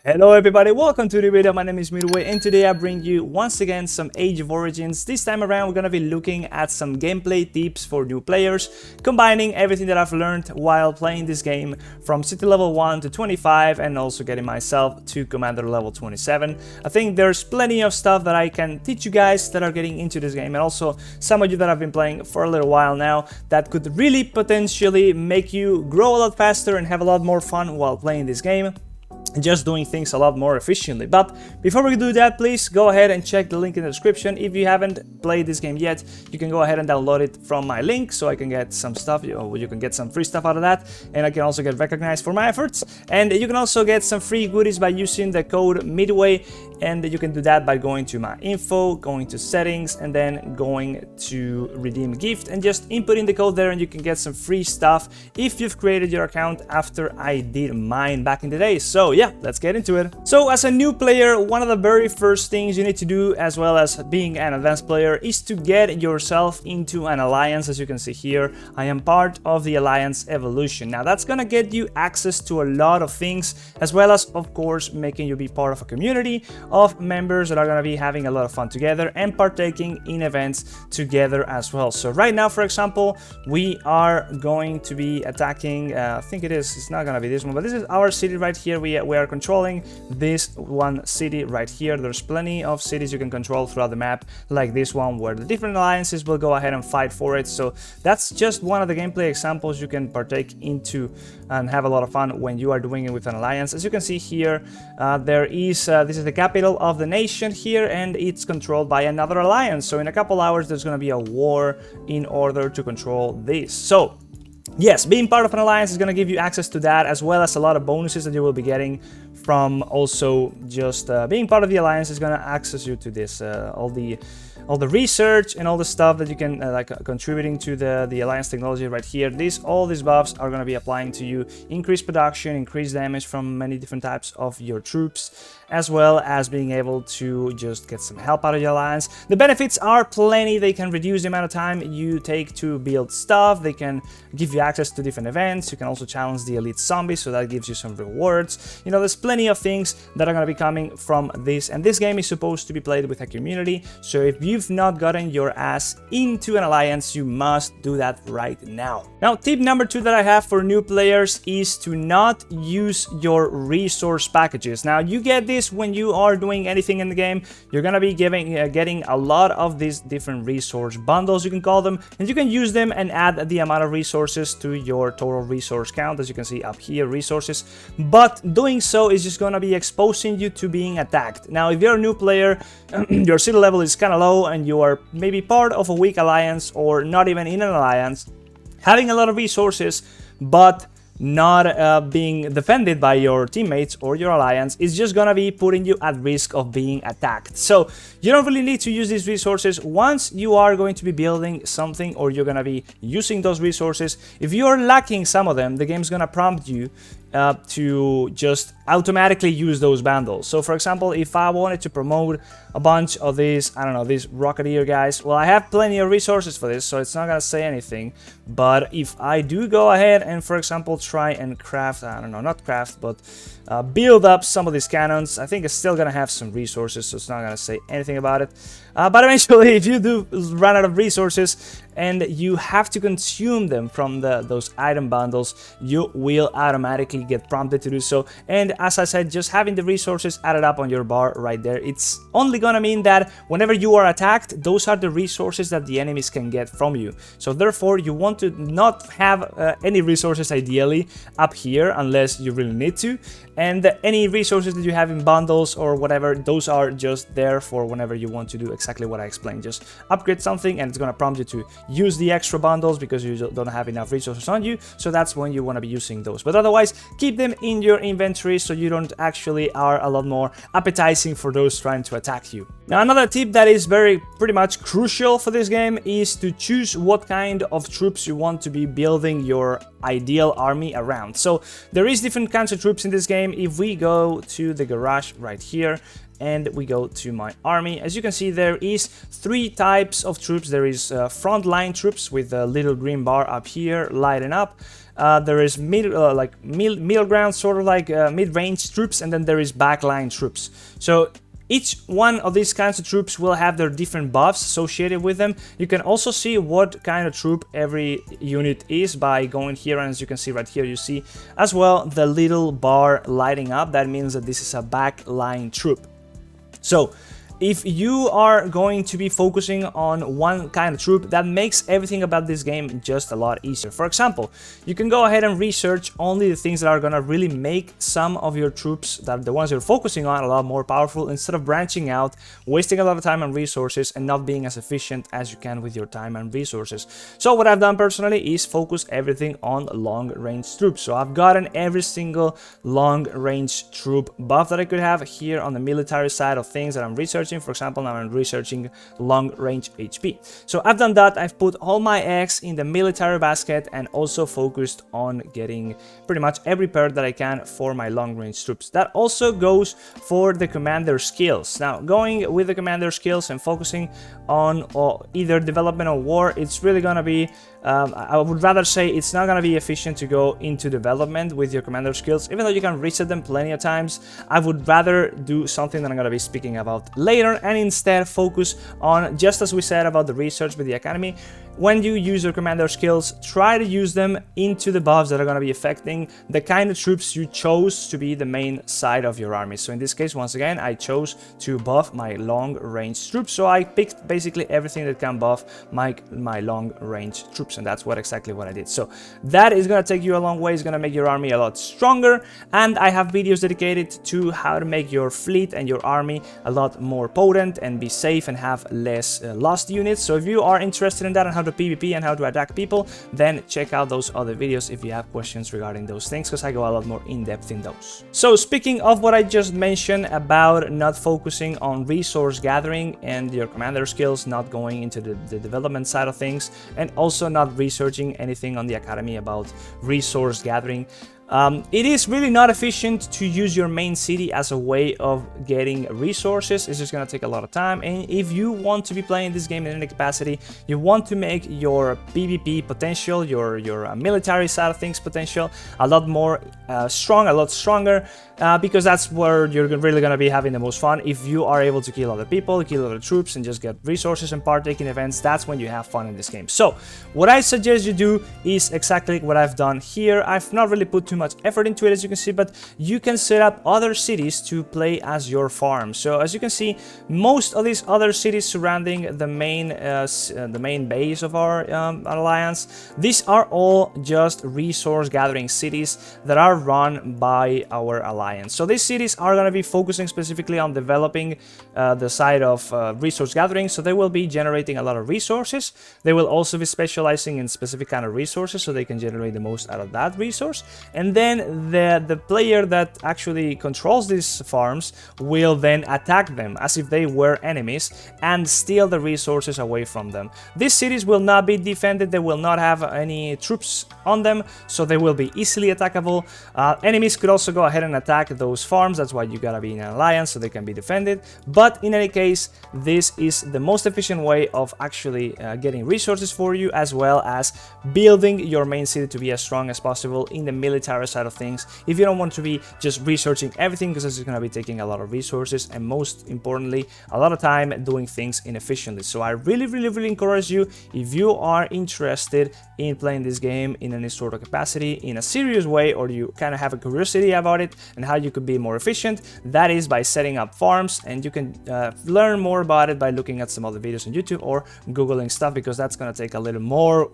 Hello everybody, welcome to the video. My name is Midway and today I bring you once again some Age of Origins. This time around we're gonna be looking at some gameplay tips for new players, combining everything that I've learned while playing this game from city level 1 to 25 and also getting myself to commander level 27. I think there's plenty of stuff that I can teach you guys that are getting into this game, and also some of you that have been playing for a little while now that could really potentially make you grow a lot faster and have a lot more fun while playing this game, just doing things a lot more efficiently. But before we do that, please go ahead and check the link in the description. If you haven't played this game yet, you can go ahead and download it from my link so I can get some stuff. You can get some free stuff out of that, and I can also get recognized for my efforts. And you can also get some free goodies by using the code Midway, and you can do that by going to my info, going to settings, and then going to redeem gift and just inputting the code there, and you can get some free stuff if you've created your account after I did mine back in the day. So yeah, let's get into it. So as a new player, one of the very first things you need to do, as well as being an advanced player, is to get yourself into an alliance. As you can see here, I am part of the Alliance Evolution. Now that's gonna get you access to a lot of things, as well as of course making you be part of a community of members that are gonna be having a lot of fun together and partaking in events together as well. So right now, for example, we are going to be attacking, I think it's not gonna be this one, but this is our city right here. We are controlling this one city right here. There's plenty of cities you can control throughout the map, like this one, where the different alliances will go ahead and fight for it. So that's just one of the gameplay examples you can partake into and have a lot of fun when you are doing it with an alliance. As you can see here, this is the capital of the nation here, and it's controlled by another alliance. So in a couple hours there's going to be a war in order to control this. So yes, being part of an alliance is going to give you access to that, as well as a lot of bonuses that you will be getting from also just being part of the alliance is going to access you to this, all the research and all the stuff that you can contributing to the alliance technology right here. All these buffs are going to be applying to you: increased production, increased damage from many different types of your troops, as well as being able to just get some help out of your alliance. The benefits are plenty. They can reduce the amount of time you take to build stuff. They can give you access to different events. You can also challenge the elite zombies, so that gives you some rewards. You know, there's plenty of things that are going to be coming from this, and this game is supposed to be played with a community. So if you've not gotten your ass into an alliance, you must do that right now. Now, tip number 2 that I have for new players is to not use your resource packages. Now, you get this when you are doing anything in the game. You're gonna be getting a lot of these different resource bundles, you can call them, and you can use them and add the amount of resources to your total resource count. As you can see up here, resources, but doing so is just gonna be exposing you to being attacked. Now, if you're a new player, your city level is kind of low and you are maybe part of a weak alliance or not even in an alliance, having a lot of resources but not being defended by your teammates or your alliance is just gonna be putting you at risk of being attacked. So you don't really need to use these resources once you are going to be building something, or you're gonna be using those resources. If you're lacking some of them, the game's gonna prompt you to just automatically use those bundles. So for example, if I wanted to promote a bunch of these, I don't know, these Rocketeer guys, well, I have plenty of resources for this, so it's not gonna say anything. But if I do go ahead and, for example, try and craft, I don't know, not craft, but build up some of these cannons, I think it's still gonna have some resources, so it's not gonna say anything about it. But eventually, if you do run out of resources and you have to consume them from those item bundles, you will automatically get prompted to do so. And as I said, just having the resources added up on your bar right there, it's only gonna mean that whenever you are attacked, those are the resources that the enemies can get from you. So therefore, you want to not have any resources ideally up here unless you really need to. And any resources that you have in bundles or whatever, those are just there for whenever you want to do exactly what I explained. Just upgrade something and it's going to prompt you to use the extra bundles because you don't have enough resources on you. So that's when you want to be using those. But otherwise, keep them in your inventory so you don't actually are a lot more appetizing for those trying to attack you. Now, another tip that is pretty much crucial for this game is to choose what kind of troops you want to be building your ideal army around. So there is different kinds of troops in this game. If we go to the garage right here and we go to my army, as you can see, there is 3 types of troops. There is frontline troops with a little green bar up here lighting up. there is middle ground, sort of like mid-range troops, and then there is backline troops. So each one of these kinds of troops will have their different buffs associated with them. You can also see what kind of troop every unit is by going here, and as you can see right here, you see as well the little bar lighting up. That means that this is a backline troop. So if you are going to be focusing on one kind of troop, that makes everything about this game just a lot easier. For example, you can go ahead and research only the things that are gonna really make some of your troops, that the ones you're focusing on, a lot more powerful, instead of branching out, wasting a lot of time and resources, and not being as efficient as you can with your time and resources. So what I've done personally is focus everything on long-range troops. So I've gotten every single long-range troop buff that I could have here on the military side of things that I'm researching. For example, now I'm researching long-range HP. So I've done that. I've put all my eggs in the military basket and also focused on getting pretty much every perk that I can for my long-range troops. That also goes for the commander skills. Now, going with the commander skills and focusing on either development or war, it's really gonna be I would rather say it's not gonna be efficient to go into development with your commander skills, even though you can reset them plenty of times. I would rather do something that I'm gonna be speaking about later, and instead focus on, just as we said about the research with the academy, when you use your commander skills, try to use them into the buffs that are going to be affecting the kind of troops you chose to be the main side of your army. So in this case, once again, I chose to buff my long-range troops. So I picked basically everything that can buff my long-range troops, and that's exactly what I did. So that is going to take you a long way. It's going to make your army a lot stronger, and I have videos dedicated to how to make your fleet and your army a lot more potent and be safe and have less lost units. So if you are interested in that and how to PvP and how to attack people, then check out those other videos if you have questions regarding those things, because I go a lot more in depth in those. So speaking of what I just mentioned about not focusing on resource gathering and your commander skills, not going into the development side of things, and also not researching anything on the academy about resource gathering, it is really not efficient to use your main city as a way of getting resources. It's just gonna take a lot of time, and if you want to be playing this game in any capacity, you want to make your PvP potential, your military side of things potential a lot more strong, a lot stronger, because that's where you're really gonna be having the most fun. If you are able to kill other people, kill other troops, and just get resources and partake in events, that's when you have fun in this game. So what I suggest you do is exactly what I've done here. I've not really put too much effort into it, as you can see, but you can set up other cities to play as your farm. So as you can see, most of these other cities surrounding the main base of our alliance, these are all just resource gathering cities that are run by our alliance. So these cities are going to be focusing specifically on developing the side of resource gathering, so they will be generating a lot of resources. They will also be specializing in specific kind of resources, so they can generate the most out of that resource. And then the player that actually controls these farms will then attack them as if they were enemies and steal the resources away from them. These cities will not be defended, they will not have any troops on them, so they will be easily attackable. Enemies could also go ahead and attack those farms, that's why you gotta be in an alliance so they can be defended. But in any case, this is the most efficient way of actually getting resources for you, as well as building your main city to be as strong as possible in the military side of things, if you don't want to be just researching everything, because this is going to be taking a lot of resources and, most importantly, a lot of time doing things inefficiently. So I really encourage you, if you are interested in playing this game in any sort of capacity in a serious way, or you kind of have a curiosity about it and how you could be more efficient, that is by setting up farms. And you can learn more about it by looking at some other videos on YouTube or googling stuff, because that's going to take a little more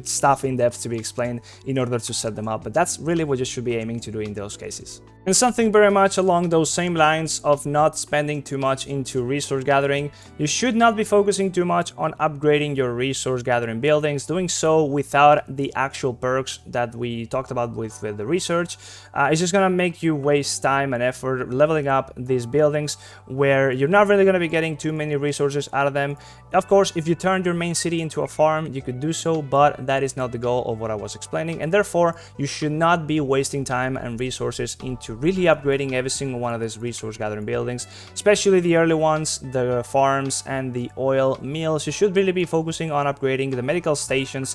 stuff in depth to be explained in order to set them up. But that's really what you should be aiming to do in those cases. And something very much along those same lines of not spending too much into resource gathering, you should not be focusing too much on upgrading your resource gathering buildings. Doing so without the actual perks that we talked about with the research, it's just gonna make you waste time and effort leveling up these buildings where you're not really gonna be getting too many resources out of them. Of course, if you turn your main city into a farm, you could do so, but that is not the goal of what I was explaining, and therefore you should not be wasting time and resources into really upgrading every single one of these resource gathering buildings, especially the early ones, the farms and the oil mills. You should really be focusing on upgrading the medical stations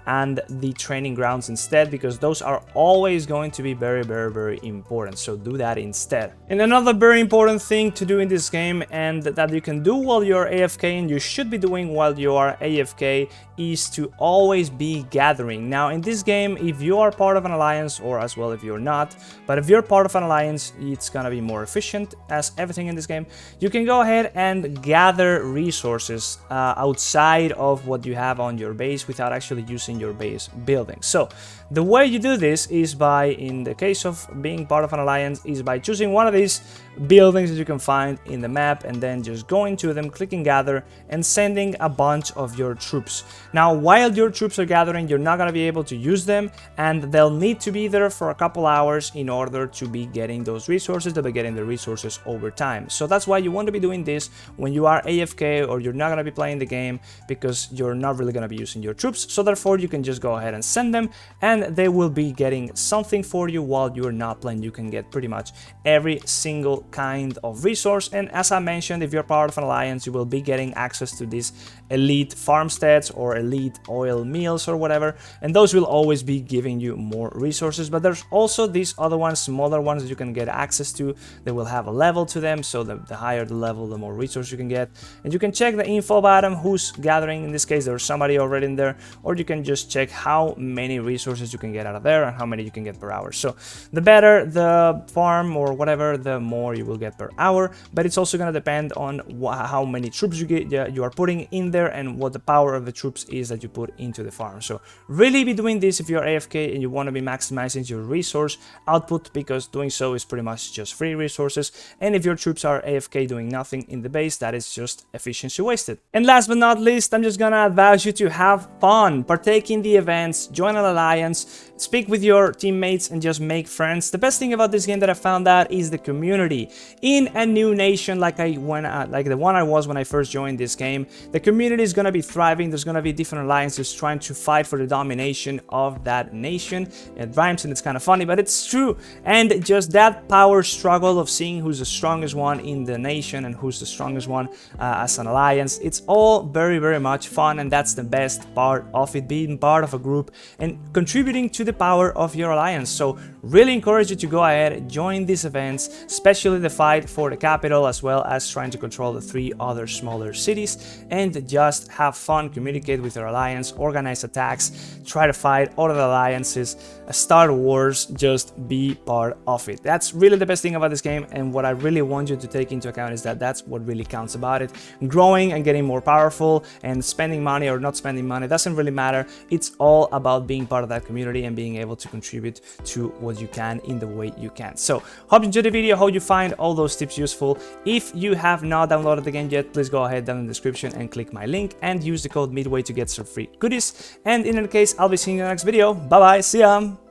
and the training grounds instead, because those are always going to be very important. So do that instead. And another very important thing to do in this game, and that you can do while you're AFK, and you should be doing while you are AFK, is to always be gathering. Now in this game, if you are part of an alliance, or as well if you're not, but if you're part of an alliance, it's gonna be more efficient, as everything in this game. You can go ahead and gather resources outside of what you have on your base without actually using your base building. So the way you do this is by, in the case of being part of an alliance, is by choosing one of these buildings that you can find in the map, and then just going to them, clicking gather, and sending a bunch of your troops. Now while your troops are gathering, you're not going to be able to use them, and they'll need to be there for a couple hours in order to be getting those resources. They'll be getting the resources over time. So that's why you want to be doing this when you are AFK, or you're not going to be playing the game, because you're not really going to be using your troops. So therefore you can just go ahead and send them, and they will be getting something for you while you're not playing. You can get pretty much every single kind of resource, and as I mentioned, if you're part of an alliance, you will be getting access to these elite farmsteads or elite oil mills or whatever, and those will always be giving you more resources. But there's also these other ones, smaller ones, that you can get access to. They will have a level to them, so the higher the level, the more resources you can get. And you can check the info bottom, who's gathering. In this case, there's somebody already in there, or you can just check how many resources you can get out of there and how many you can get per hour. So the better the farm or whatever, the more you will get per hour. But it's also going to depend on how many troops you are putting in there, and what the power of the troops is that you put into the farm. So really be doing this if you're AFK and you want to be maximizing your resource output, because doing so is pretty much just free resources. And if your troops are AFK doing nothing in the base, that is just efficiency wasted. And last but not least, I'm just gonna advise you to have fun, partake in the events, join an alliance, speak with your teammates, and just make friends. The best thing about this game that I found out is the community. In a new nation like the one I was when I first joined this game, the community is gonna be thriving. There's gonna be different alliances trying to fight for the domination of that nation. It rhymes and it's kind of funny, but it's true. And just that power struggle of seeing who's the strongest one in the nation and who's the strongest one as an alliance, it's all very much fun, and that's the best part of it, being part of a group and contributing to the power of your alliance. So really encourage you to go ahead, join these events, especially the fight for the capital, as well as trying to control the 3 other smaller cities, and just have fun, communicate with your alliance, organize attacks, try to fight other alliances, start wars, just be part of it. That's really the best thing about this game, and what I really want you to take into account is that that's what really counts about it. Growing and getting more powerful, and spending money or not spending money doesn't really matter. It's all about being part of that community and being able to contribute to what you can in the way you can. So hope you enjoyed the video, hope you find all those tips useful. If you have not downloaded the game yet, please go ahead down in the description and click my link and use the code Midway to get some free goodies. And in any case, I'll be seeing you in the next video. Bye bye, see ya!